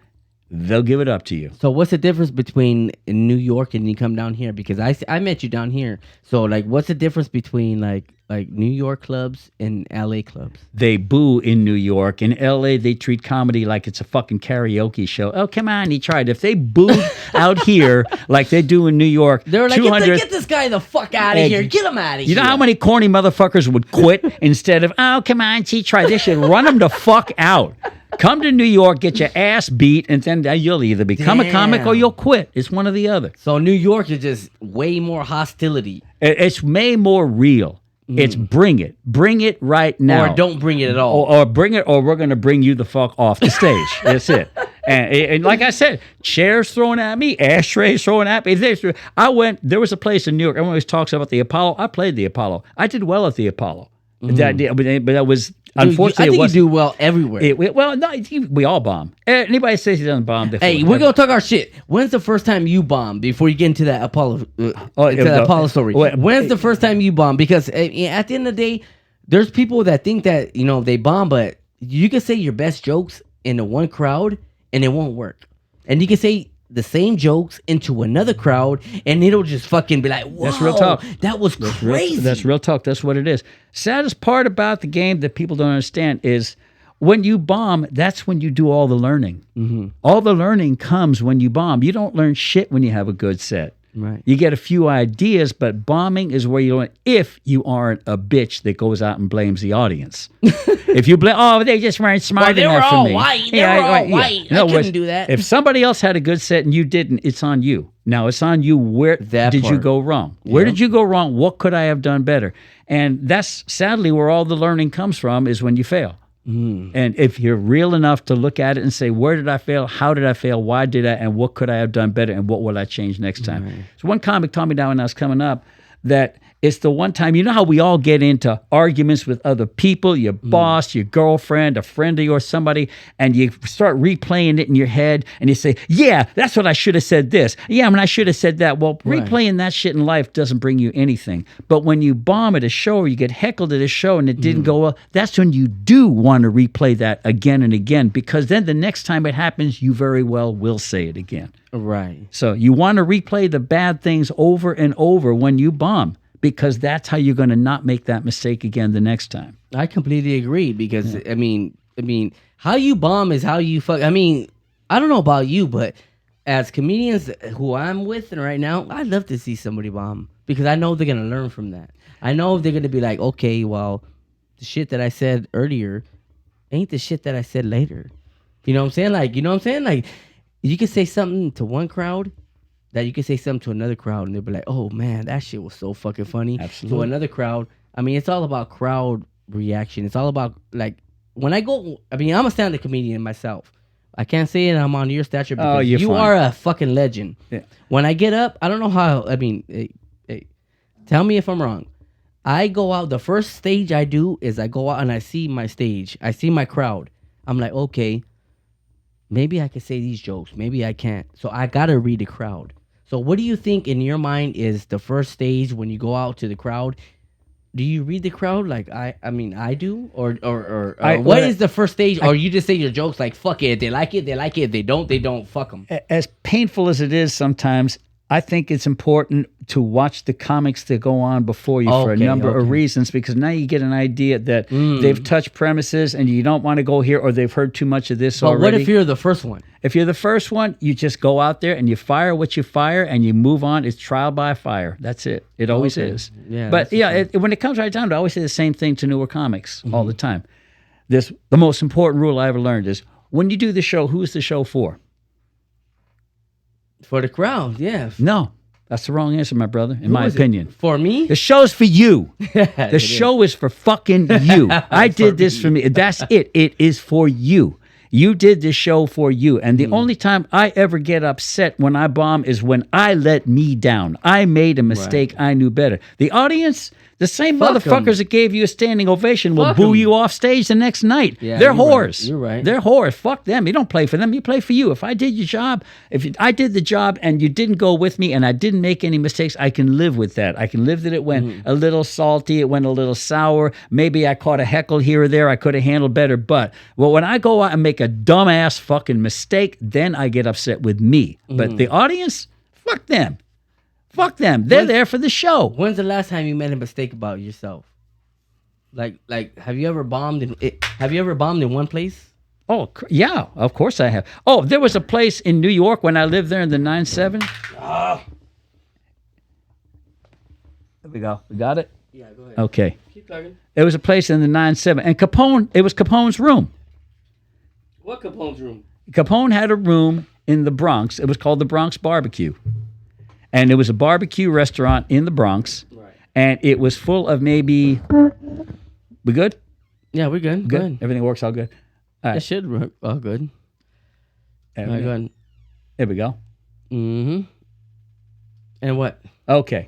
they'll give it up to you. So what's the difference between in New York and you come down here? Because I met you down here. So like, what's the difference between like New York clubs and LA clubs? They boo in New York. In LA, they treat comedy like it's a fucking karaoke show. Oh, come on, he tried. If they booed out here like they do in New York, They're like, get this guy the fuck out of here. Get him out of here. You know how many corny motherfuckers would quit instead of, oh, come on, he tried. They should run him the fuck out. Come to New York, get your ass beat, and then you'll either become a comic or you'll quit. It's one or the other. So New York is just way more hostility. It's way more real. It's bring it right now, or don't bring it at all, or bring it, or we're gonna bring you the fuck off the stage. That's it. And like I said, chairs thrown at me, ashtrays thrown at me. There was a place in New York. Everyone always talks about the Apollo. I played the Apollo. I did well at the Apollo. But that was unfortunately. I think you do well everywhere. We all bomb. Anybody says he doesn't bomb. Hey, we're gonna talk our shit. When's the first time you bombed? Before you get into that Apollo, Apollo story. When's the first time you bombed? Because at the end of the day, there's people that think that they bomb, but you can say your best jokes in the one crowd and it won't work, and you can say the same jokes into another crowd and it'll just fucking be like, whoa, that's real talk. That was crazy. That's real talk. That's what it is. Saddest part about the game that people don't understand is when you bomb, that's when you do all the learning. Mm-hmm. All the learning comes when you bomb. You don't learn shit when you have a good set. Right. You get a few ideas, but bombing is where you learn if you aren't a bitch that goes out and blames the audience. If you blame, they just weren't smart enough for me. They were all white. I couldn't do that. If somebody else had a good set and you didn't, it's on you. Now it's on you. Where did you go wrong? Where did you go wrong? What could I have done better? And that's sadly where all the learning comes from, is when you fail. And if you're real enough to look at it and say, where did I fail? How did I fail? Why did I? And what could I have done better? And what will I change next time? Right. So one comic told me that when I was coming up that it's the one time, you know how we all get into arguments with other people, your boss, your girlfriend, a friend of yours, somebody, and you start replaying it in your head and you say, yeah, that's what I should have said this. Yeah, I should have said that. Well, replaying that shit in life doesn't bring you anything. But when you bomb at a show or you get heckled at a show and it didn't go well, that's when you do want to replay that again and again, because then the next time it happens, you very well will say it again. Right. So you want to replay the bad things over and over when you bomb, because that's how you're going to not make that mistake again the next time. I completely agree, because I mean, how you bomb is how you fuck. I mean, I don't know about you, but as comedians who I'm with right now, I'd love to see somebody bomb, because I know they're going to learn from that. I know they're going to be like, okay, well, the shit that I said earlier ain't the shit that I said later. You know what I'm saying? Like, you can say something to one crowd that you can say something to another crowd and they'll be like, oh man, that shit was so fucking funny. Absolutely. To another crowd, it's all about crowd reaction. It's all about, like, when I go, I'm a stand-up comedian myself. I can't say it I'm on your stature because you fine. are a fucking legend. Yeah. When I get up, I don't know how, hey, tell me if I'm wrong. I go out, the first stage I do is I go out and I see my stage. I see my crowd. I'm like, okay, maybe I can say these jokes. Maybe I can't. So I got to read the crowd. So what do you think in your mind is the first stage when you go out to the crowd? Do you read the crowd like I do? Or what is the first stage? Or you just say your jokes like, fuck it. If they like it, they like it. If they don't, fuck them. As painful as it is sometimes, I think it's important to watch the comics that go on before you for a number of reasons, because now you get an idea that they've touched premises and you don't want to go here, or they've heard too much of this already. But what if you're the first one? If you're the first one, you just go out there and you fire what you fire and you move on. It's trial by fire. That's it. It always is. Yeah, but when it comes right down to it, I always say the same thing to newer comics all the time. The most important rule I ever learned is, when you do the show, who's the show for? For the crowd, yeah. No, that's the wrong answer, my brother, in my opinion. For me? The show's for you. The show is for fucking you. I did this for me. That's it. It is for you. You did this show for you. And the only time I ever get upset when I bomb is when I let me down. I made a mistake. I knew better. The audience, the same Fuck motherfuckers 'em. that gave you a standing ovation will Fuck boo 'em. you off stage the next night. Yeah, They're you're right. whores. You're right. They're whores. Fuck them. You don't play for them. You play for you. If I did your job, I did the job and you didn't go with me and I didn't make any mistakes, I can live with that. I can live that it went a little salty, it went a little sour. Maybe I caught a heckle here or there. I could have handled better. But when I go out and make a dumbass fucking mistake, then I get upset with me. But the audience, fuck them. Fuck them. They're there for the show. When's the last time you made a mistake about yourself? Like, have you ever bombed in one place? Oh, yeah, of course I have. Oh, there was a place in New York when I lived there in the 9-7. There we go. We got it? Yeah, go ahead. Okay. Keep talking. There was a place in the 9-7. And Capone, it was Capone's room. What Capone's room? Capone had a room in the Bronx. It was called the Bronx Barbecue. And it was a barbecue restaurant in the Bronx. Right. And it was full of maybe... We good? Yeah, we're good. Good. Everything works all good? All That right. should work. Oh, good. All right, go ahead. There we go. Mm-hmm. And what? Okay.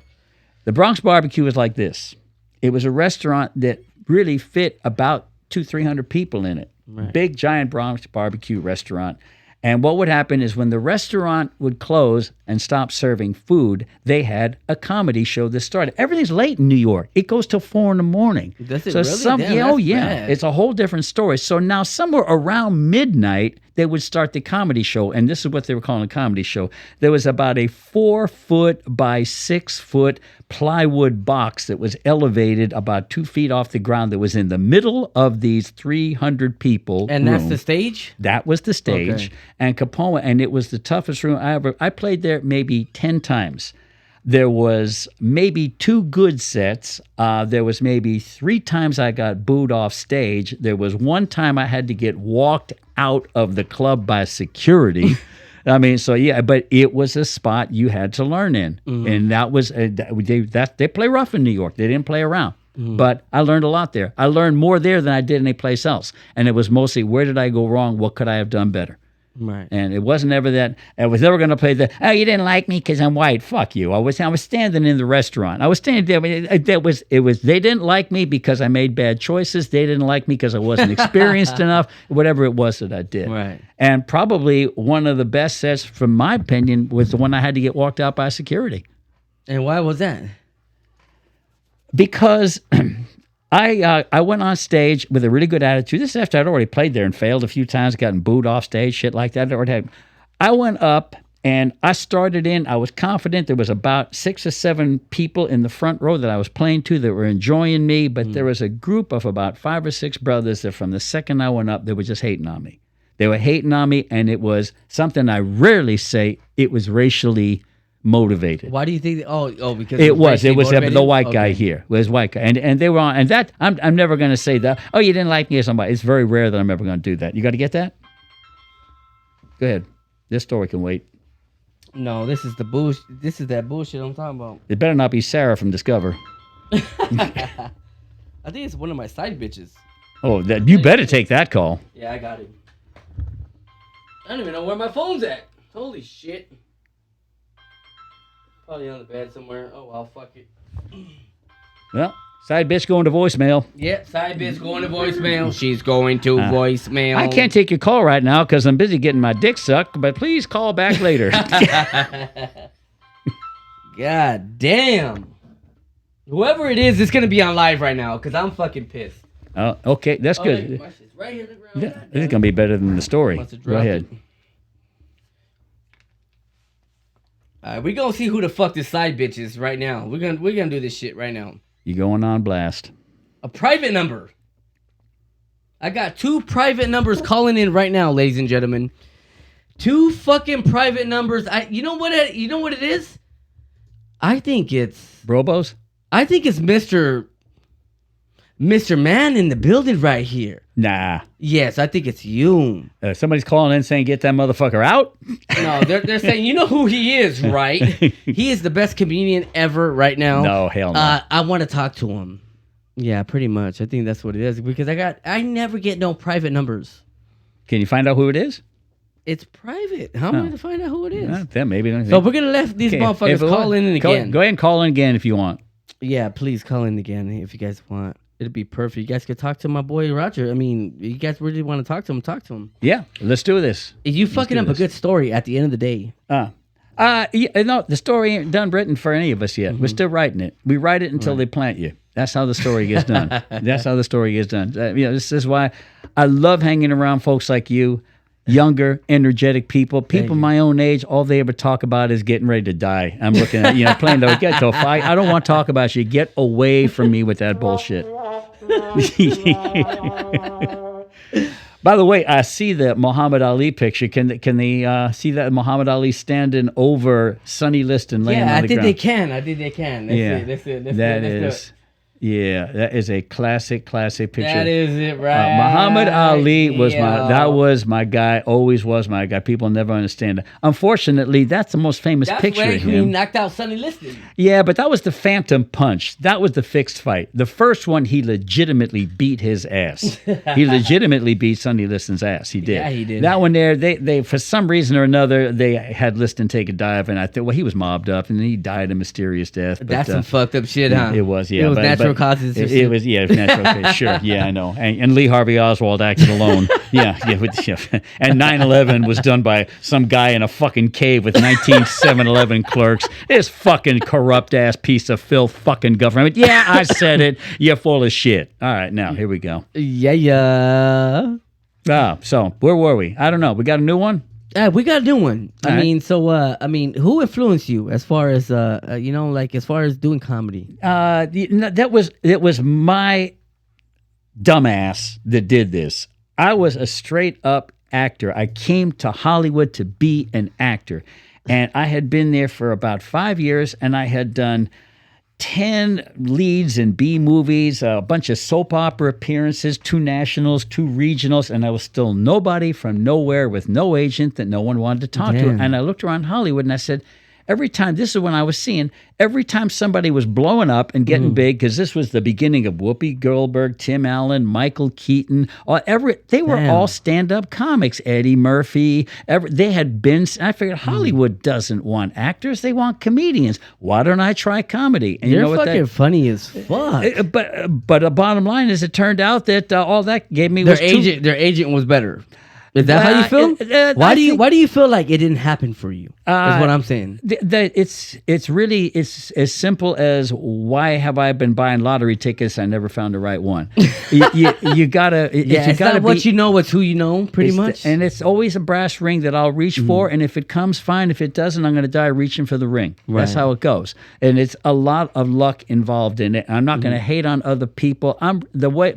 The Bronx Barbecue was like this. It was a restaurant that really fit about 200-300 people in it. Right. Big, giant Bronx Barbecue restaurant. And what would happen is when the restaurant would close and stop serving food, they had a comedy show that started. Everything's late in New York. It goes till 4 a.m. Does it So really? Damn, oh that's yeah, bad. it's a whole different story. So now somewhere around midnight, they would start the comedy show, and this is what they were calling a comedy show. There was about a 4-foot by 6-foot plywood box that was elevated about 2 feet off the ground that was in the middle of these 300 people. And room. that's the stage? That was the stage. Okay. And Capone, and it was the toughest room I ever. I played there maybe 10 times. There was maybe 2 good sets. There was maybe 3 times I got booed off stage. There was 1 time I had to get walked out of the club by security. I mean, so yeah, but it was a spot you had to learn in, and that was they play rough in New York. They didn't play around. But I learned a lot there. I learned more there than I did any place else, and it was mostly where did I go wrong? What could I have done better? Right. And it wasn't ever that. I was never going to play the. Oh, you didn't like me because I'm white. Fuck you. I was standing in the restaurant. I was standing there. It was. They didn't like me because I made bad choices. They didn't like me because I wasn't experienced enough. Whatever it was that I did. Right. And probably one of the best sets, from my opinion, was the one I had to get walked out by security. And why was that? Because I went on stage with a really good attitude. This is after I'd already played there and failed a few times, gotten booed off stage, shit like that. I went up and I started in. I was confident. There was about 6 or 7 people in the front row that I was playing to that were enjoying me, but there was a group of about 5 or 6 brothers that from the second I went up, they were just hating on me. They were hating on me, and it was something I rarely say. It was racially motivated. Why do you think? Because It was the motivated? white guy Okay. here. It was white guy, and they were on. And that I'm never going to say that. Oh, you didn't like me or somebody. It's very rare that I'm ever going to do that. You got to get that. Go ahead. This story can wait. No, this is the bullshit. This is that bullshit I'm talking about. It better not be Sarah from Discover. I think it's one of my side bitches. Oh, you better take that call. Yeah, I got it. I don't even know where my phone's at. Holy shit. Probably on the bed somewhere. Oh well, fuck it. Well, side bitch going to voicemail. Yep, side bitch going to voicemail. She's going to voicemail. I can't take your call right now because I'm busy getting my dick sucked, but please call back later. God damn. Whoever it is, it's gonna be on live right now because I'm fucking pissed. Oh, okay, that's good. Hey, my shit's right here on the ground. Yeah, God this is damn. going to be better than the story. Must have Go dropped ahead. it. All right, we gonna see who the fuck this side bitch is right now. We're gonna do this shit right now. You going on blast. A private number. I got 2 private numbers calling in right now, ladies and gentlemen. 2 fucking private numbers. You know what it is? I think it's Brobos? Mr. Mr. Man in the building right here. Nah. Yes, I think it's you. Somebody's calling in saying, get that motherfucker out? No, they're saying, you know who he is, right? He is the best comedian ever right now. No, hell no. I want to talk to him. Yeah, pretty much. I think that's what it is. Because I never get no private numbers. Can you find out who it is? It's private. How am I to find out who it is? Then maybe. So we're going to let these motherfuckers call in again. Go ahead and call in again if you want. Yeah, please call in again if you guys want. It'd be perfect. You guys could talk to my boy Roger. I mean, you guys really want to talk to him, talk to him. Yeah, let's do this. If you fucking up a good story at the end of the day. No, the story ain't done written for any of us yet. We're still writing it. We write it until they plant you. That's how the story gets done. That's how the story gets done. This is why I love hanging around folks like you, younger, energetic people my own age. All they ever talk about is getting ready to die. I'm looking at, playing to get to a fight. I don't want to talk about you. Get away from me with that bullshit. By the way, I see the Muhammad Ali picture. Can they see that Muhammad Ali standing over Sonny Liston laying on the ground? I think they can. That's it. Yeah, that is a classic picture. That is it, right? Muhammad Ali was my guy, always was my guy. People never understand it. Unfortunately, that's the most famous picture of him. That's where he knocked out Sonny Liston. Yeah, but that was the Phantom Punch. That was the fixed fight. The first one, he legitimately beat his ass. He legitimately beat Sonny Liston's ass. He did. Yeah, he did. That one there, they for some reason or another, they had Liston take a dive, and I thought, well, he was mobbed up, and then he died a mysterious death. But, that's some fucked up shit, huh? It was, yeah. It was natural causes. It was, natural causes. Sure, yeah, I know. And Lee Harvey Oswald acted alone. yeah. And 9/11 was done by some guy in a fucking cave with 19 7-Eleven clerks. This fucking corrupt ass piece of filth fucking government. Yeah, I said it. You're full of shit. All right, now here we go. Yeah. So where were we? I don't know. We got a new one. We got a new one. All right. Who influenced you as far as as far as doing comedy? It was my dumbass that did this. I was a straight up actor. I came to Hollywood to be an actor, and I had been there for about 5 years, and I had done 10 leads in B movies, a bunch of soap opera appearances, 2 nationals, 2 regionals, and I was still nobody from nowhere with no agent that no one wanted to talk to. And I looked around Hollywood and I said, every time, this is when I was seeing, every time somebody was blowing up and getting big, because this was the beginning of Whoopi Goldberg, Tim Allen, Michael Keaton, they were all stand-up comics. Eddie Murphy, they had been, I figured Hollywood doesn't want actors, they want comedians. Why don't I try comedy? And You're you know fucking funny as fuck. But the bottom line is, it turned out that all that gave me their agent was better. Is that how you feel? Why do you feel like it didn't happen for you? Is what I'm saying. It's really as simple as, why have I been buying lottery tickets? I never found the right one. you gotta. It's not what you know, it's who you know. Pretty much. And it's always a brass ring that I'll reach for, and if it comes, fine. If it doesn't, I'm going to die reaching for the ring. Right. That's how it goes. And it's a lot of luck involved in it. I'm not going to hate on other people.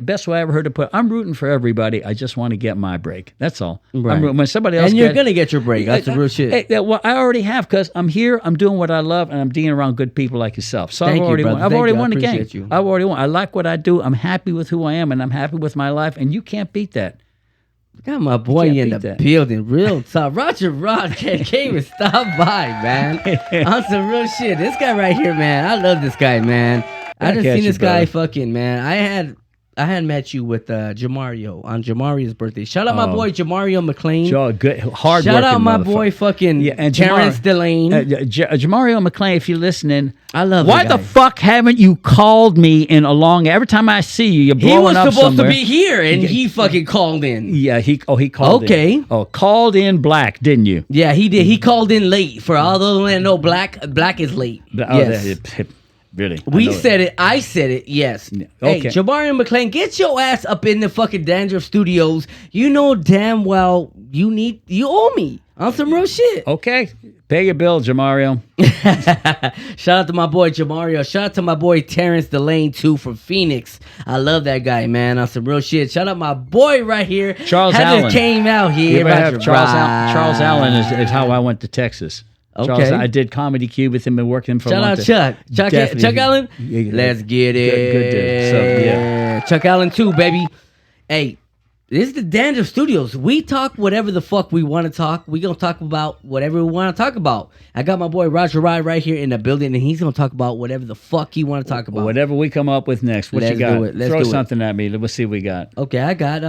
Best way I ever heard it put. I'm rooting for everybody. I just want to get my break. That's all. Right. When somebody else, and you're gonna get your break. That's the real shit. Well, I already have, because I'm here. I'm doing what I love, and I'm being around good people like yourself. So I've already won. I've already won the game. I've already won. I like what I do. I'm happy with who I am, and I'm happy with my life. And you can't beat that. Got my boy in the building, real talk. Roger Rod can't even stop by, man. On some real shit. This guy right here, man. I love this guy, man. I just seen this guy fucking, man. I had met you with Jamario on Jamario's birthday. Shout out my boy Jamario McLean. Good, hard. Shout out my boy fucking and Terrence Delane. Jamario McLean, if you're listening, I love. Why the fuck haven't you called me in a long? Every time I see you, you're blowing up somewhere. He was supposed to be here, and he fucking called in. Yeah, he called in. Okay. Oh, called in black, didn't you? Yeah, he did. He called in late. For all those that know, black is late. Yes. Really? We said it. I said it. Yes. Okay. Hey, Jabari McLean, get your ass up in the fucking Dandruff Studios. You know damn well you owe me on some real shit. Okay. Pay your bill, Jamario. Shout out to my boy Jamario. Shout out to my boy Terrence Delane too from Phoenix. I love that guy, man. On some real shit. Shout out my boy right here. Charles Allen came out here. Charles Allen is how I went to Texas. Okay. Charles, I did Comedy Cube with him and worked him for a Shout long out time. Chuck Allen. Yeah. Let's get it. Good dude. So, yeah. Chuck Allen too, baby. Hey, this is the Dandruff Studios. We talk whatever the fuck we want to talk. We gonna talk about whatever we want to talk about. I got my boy Roger Rye right here in the building, and he's gonna talk about whatever the fuck he want to talk about. Whatever we come up with next. What Let's you got? do it. Let's Throw do it. something at me. Let's see what we got. Okay, I got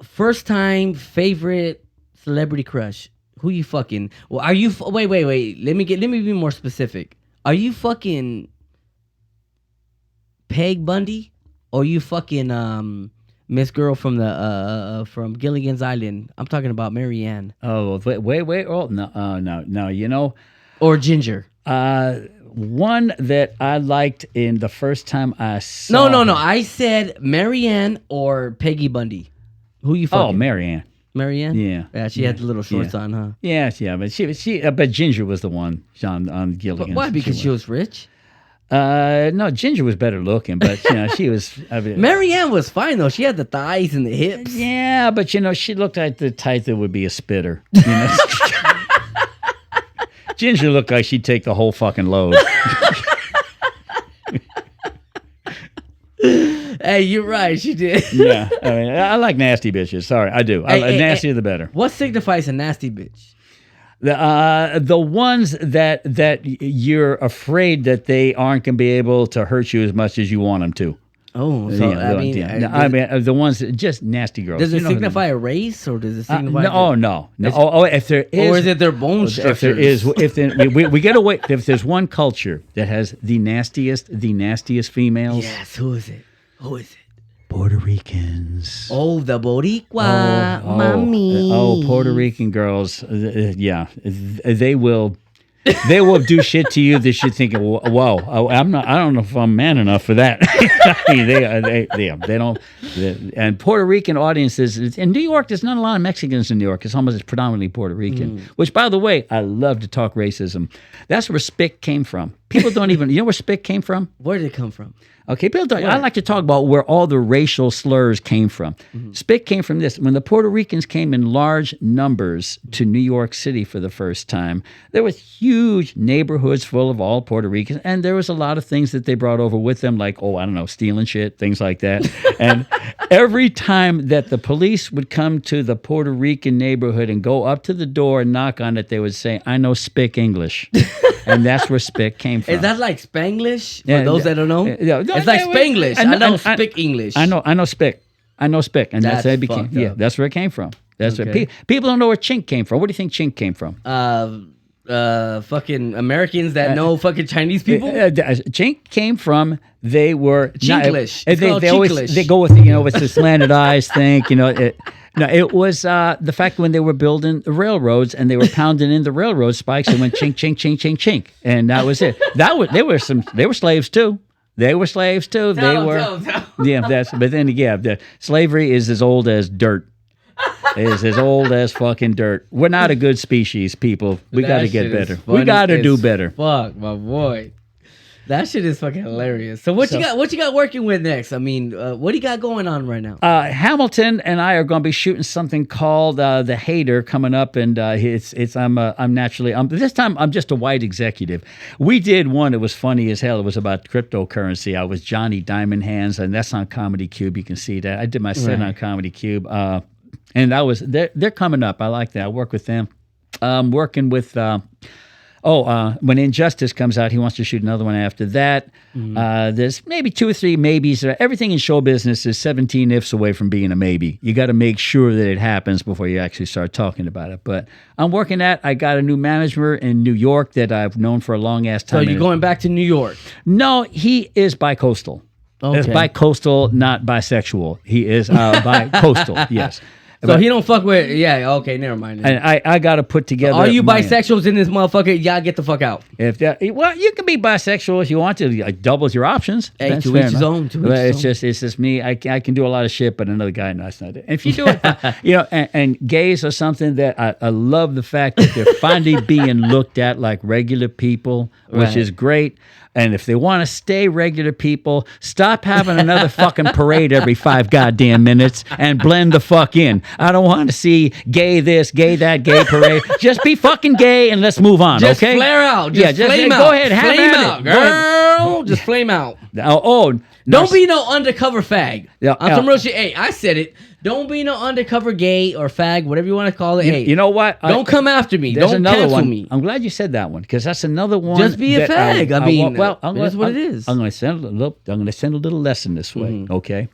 first time favorite celebrity crush. Who you fucking? Well, are you? Wait. Let me be more specific. Are you fucking Peg Bundy, or you fucking Miss Girl from the from Gilligan's Island? I'm talking about Marianne. Oh, wait. Oh, no. You know, Or Ginger. one that I liked in the first time I saw. No. her. I said Marianne or Peggy Bundy. Who you Oh, fucking? Marianne. Marianne. Yeah. Yeah, she had the little shorts Yeah. on, huh? Yeah, but Ginger was the one on Gilligan's. But why? Because she was rich. No, Ginger was better looking, but she was. I mean, Marianne was fine though. She had the thighs and the hips. yeah, but she looked like the type that would be a spitter. You know? Ginger looked like she'd take the whole fucking load. Hey, you're right. She did. Yeah, I mean, I like nasty bitches. Sorry, I do. Hey, Nastier the better. What signifies a nasty bitch? The ones that you're afraid that they aren't going to be able to hurt you as much as you want them to. Oh, so Yeah, I mean, the ones that, just nasty girls. does it You know who signify a race or does it signify? No. If there is, Or is it their bone structures? we get away. If there's one culture that has the nastiest females, Yes. Who is it? Puerto Ricans. Oh, the Boricua, mami. Puerto Rican girls. Yeah, they will do shit to you that you're thinking, whoa, I don't know if I'm man enough for that. They don't. And Puerto Rican audiences in New York, there's not a lot of Mexicans in New York. It's almost predominantly Puerto Rican. Which, by the way, I love to talk racism. That's where Spick came from. People don't even. You know where Spick came from? Where did it come from? Okay, people don't. I like to talk about where all the racial slurs came from. Spick came from this. When the Puerto Ricans came in large numbers to New York City for the first time, there was huge neighborhoods full of all Puerto Ricans, and there was a lot of things that they brought over with them, like, stealing shit, things like that. And every time that the police would come to the Puerto Rican neighborhood and go up to the door and knock on it, they would say, "I know Spick English." And that's where Spick came from. Is that like Spanglish? For those that don't know? It's like yeah, Spanglish. I know Spick English. I know Spick. And that's how it became. fucked Yeah, up. that's where it came from. That's Okay. where people don't know where chink came from. Where do you think chink came from? Fucking Americans that know fucking Chinese people? Chink came from they were Chinklish. Not, It's called they always Chinklish. they go with with the slanted eyes thing. It was the fact when they were building the railroads and they were pounding in the railroad spikes and went chink chink chink chink chink, and that was it. They were slaves too. They were slaves too. Tell 'em. Yeah. But then the slavery is as old as dirt. Is as old as fucking dirt. We're not a good species, people. We got to That get shit is better. funny We got to do as better. Fuck, my boy. That shit is fucking hilarious. So what you got working with next? I mean, what do you got going on right now? Hamilton and I are going to be shooting something called The Hater coming up, and this time I'm just a white executive. We did one. It was funny as hell. It was about cryptocurrency. I was Johnny Diamond Hands, and that's on Comedy Cube. You can see that. I did my set on Comedy Cube, and they're coming up. I like that. I work with them. I'm working with. When Injustice comes out, he wants to shoot another one after that. There's maybe 2 or 3 maybes. Everything in show business is 17 ifs away from being a maybe. You got to make sure that it happens before you actually start talking about it. But I'm working at. I got a new manager in New York that I've known for a long ass time. So you're going back to New York? No, he is bi-coastal. Okay. It's bi-coastal, not bisexual. He is bi-coastal, yes. So he don't fuck with. Yeah. Okay. Never mind. And I got to put together. All you bisexuals in this motherfucker, y'all get the fuck out. You can be bisexual if you want to. It doubles your options. Hey, That's to fair each his enough. own, to each But his it's just me. I can do a lot of shit, but another guy, no, that's not it. And if you do it, and gays are something that I love the fact that they're finally being looked at like regular people, which Right. is great. And if they want to stay regular people, stop having another fucking parade every 5 goddamn minutes and blend the fuck in. I don't want to see gay this, gay that, gay parade. Just be fucking gay and let's move on, Just okay? flare out. Just flame out. Go ahead, have flame at out, it. Go ahead. girl. Just flame out. Oh, Don't be no undercover fag. Yeah, On some real shit. Hey, I said it. Don't be no undercover gay or fag, whatever you want to call it. Hey, you know what? Don't come after me. There's Don't another cancel one. me. I'm glad you said that one because that's another one. Just be a that fag. I mean, well, that's what it is. I'm going to send a little lesson this way, okay?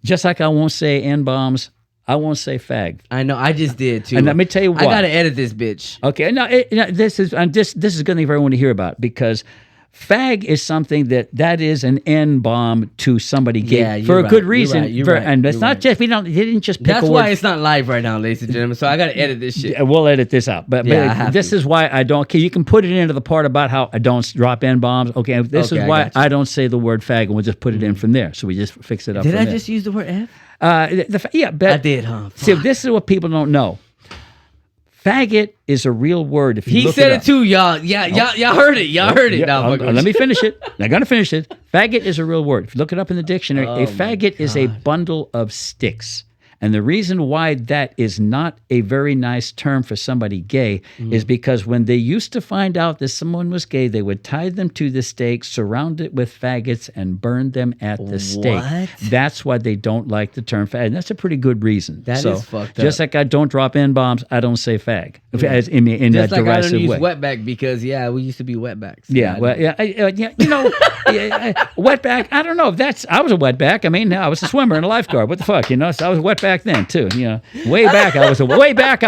Just like I won't say N-bombs, I won't say fag. I know. I just did too. And let me tell you what. I gotta edit this bitch. Okay, now this is going to be very one to hear about because fag is something that is an N-bomb to somebody gay Yeah, for you're a good right, reason. you're right, And it's you're not right. just he didn't just pick That's a why word. it's not live right now, ladies and gentlemen. So I gotta edit this shit. We'll edit this out, but Yeah, I have this to. is why I don't. Okay, you can put it into the part about how I don't drop N-bombs. Okay, this Okay, is I why got you. I don't say the word fag, and we'll just put it in from there. So we just fix it up. Did from I there. just use the word F? But I did, huh? See, this is what people don't know. Faggot is a real word. If you He look said it it up. too, y'all. Yeah, y'all heard it. Y'all heard it. Yeah, Now, let me finish it. I'm going to finish it. Faggot is a real word. If you look it up in the dictionary, a faggot is a bundle of sticks. And the reason why that is not a very nice term for somebody gay is because when they used to find out that someone was gay, they would tie them to the stake, surround it with faggots, and burn them at the stake. What? That's why they don't like the term fag. And that's a pretty good reason. That is fucked up. Just like I don't drop N-bombs, I don't say fag. As in Just a like I derisive don't use way. wetback because we used to be wetbacks. Yeah, well, yeah, you know, wetback. I don't know if I was a wetback. I mean, I was a swimmer and a lifeguard. What the fuck, you know? So I was a wetback then too. You know, way back I was a wetback.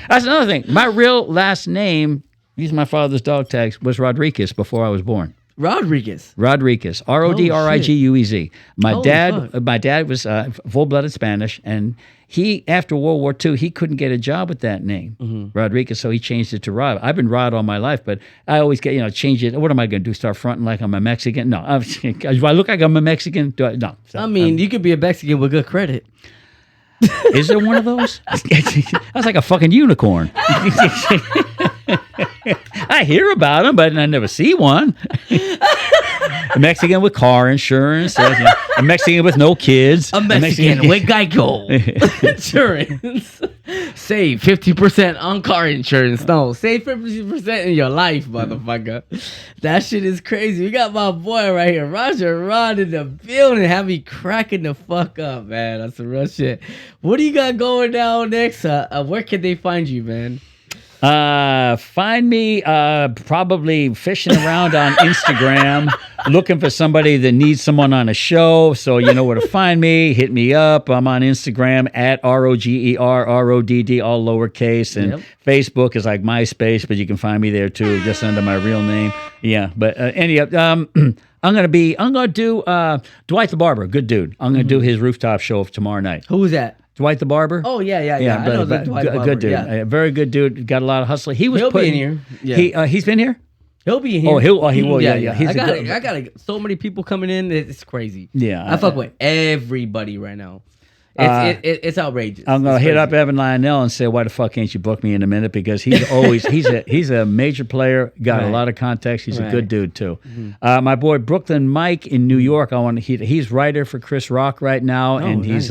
That's another thing. My real last name, using my father's dog tags, was Rodriguez before I was born. Rodriguez. Rodriguez, Rodriguez. My Holy dad fuck. was full-blooded Spanish, and he after World War II he couldn't get a job with that name, Rodriguez, so he changed it to Rod. I've been Rod all my life, but I always get change it. What am I going to do? Start fronting like I'm a Mexican? No, do I look like I'm a Mexican? No. So, I mean, you could be a Mexican with good credit. is there one of those? That's like a fucking unicorn. I hear about them, but I never see one. A Mexican with car insurance, a Mexican with no kids, A Mexican with Geico insurance. Save 50% on car insurance. No, save 50% in your life, motherfucker. That shit is crazy. We got my boy right here, Roger Rod, in the building. Have me cracking the fuck up, man. That's some real shit. What do you got going down next? Where can they find you, man? Find me probably fishing around on Instagram, looking for somebody that needs someone on a show. So you know where to find me. Hit me up. I'm on Instagram at ROGERRODD, all lowercase, and Facebook is like MySpace, but you can find me there too, just under my real name. Yeah, but I'm gonna do Dwight the Barber, good dude. I'm gonna do his rooftop show tomorrow night. Who's that? Dwight the Barber. Oh, yeah. I know the Dwight Barber. Good dude. Yeah. Very good dude. Got a lot of hustle. He'll be in here. Yeah. He's been here. He'll be in here. Oh, he will. Yeah. He's I got so many people coming in. It's crazy. Yeah. I fuck with everybody right now. It's outrageous. I'm gonna It's hit up crazy. Evan Lionel and say, why the fuck can't you book me in a minute? Because he's always he's a major player. Got a Right. lot of contacts. He's a Right. good dude too. My boy Brooklyn Mike in New York. He's writer for Chris Rock right now, and he's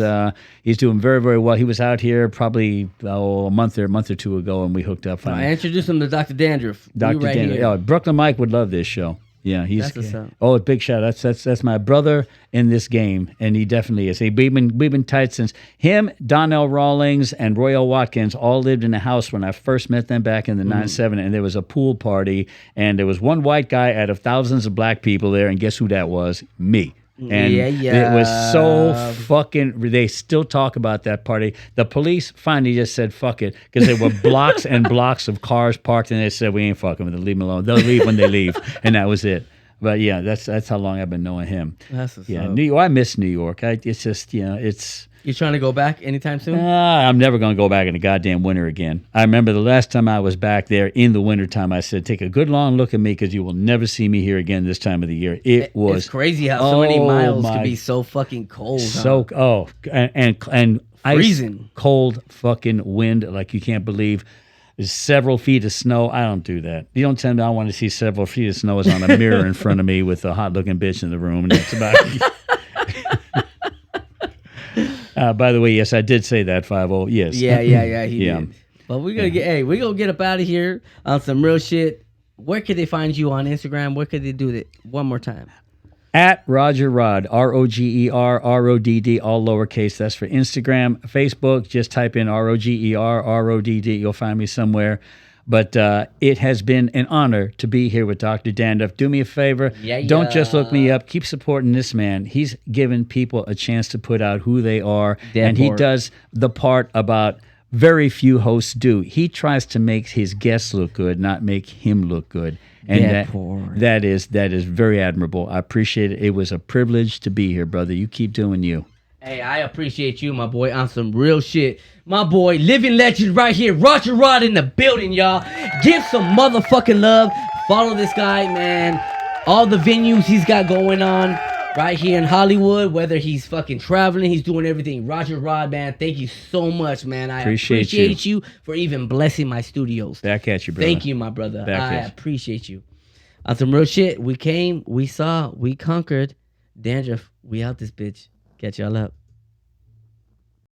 doing very, very well. He was out here probably a month or two ago, and we hooked up. I introduced him to DrDandruff. Dr. Right Daniel. here. Oh, Brooklyn Mike would love this show. Yeah, he's That's what's up. a big shout. That's my brother in this game, and he definitely is. We've been tight since him, Donnell Rawlings, and Royal Watkins all lived in a house when I first met them back in the 97, and there was a pool party, and there was one white guy out of thousands of black people there, and guess who that was? Me. And it was so fucking. They still talk about that party. The police finally just said fuck it because there were blocks and blocks of cars parked, and they said we ain't fucking with them. Leave them alone. They'll leave when they leave, and that was it. But yeah, that's how long I've been knowing him. That's what's Yeah, up. New York. I miss New York. It's just it's. You trying to go back anytime soon? I'm never going to go back in the goddamn winter again. I remember the last time I was back there in the wintertime, I said, take a good long look at me because you will never see me here again this time of the year. It was It's crazy how so many miles can be so fucking cold. And ice, Freezing. cold fucking wind like you can't believe. There's several feet of snow. I don't do that. You don't tell me I want to see several feet of snow is on a mirror in front of me with a hot looking bitch in the room, and that's about it. By the way, yes, I did say that, 5-0. Yes. Yeah, he Yeah. did. But we're gonna we gonna get up out of here on some real shit. Where could they find you on Instagram? Where could they do that? One more time. At Roger Rod, ROGER, all lowercase. That's for Instagram. Facebook, just type in ROGER, RODD. You'll find me somewhere. But it has been an honor to be here with Dr. Dandruff. Do me a favor. Don't just look me up. Keep supporting this man. He's giving people a chance to put out who they are. And he does the part about very few hosts do. He tries to make his guests look good, not make him look good. And that is very admirable. I appreciate it. It was a privilege to be here, brother. You keep doing you. Hey, I appreciate you, my boy, on some real shit. My boy, living legend right here. Roger Rod in the building, y'all. Give some motherfucking love. Follow this guy, man. All the venues he's got going on right here in Hollywood, whether he's fucking traveling, he's doing everything. Roger Rod, man, thank you so much, man. I appreciate you for even blessing my studios. Back at you, brother. Thank you, my brother. I appreciate you. On some real shit, we came, we saw, we conquered. Dandruff, we out this bitch. Catch y'all up.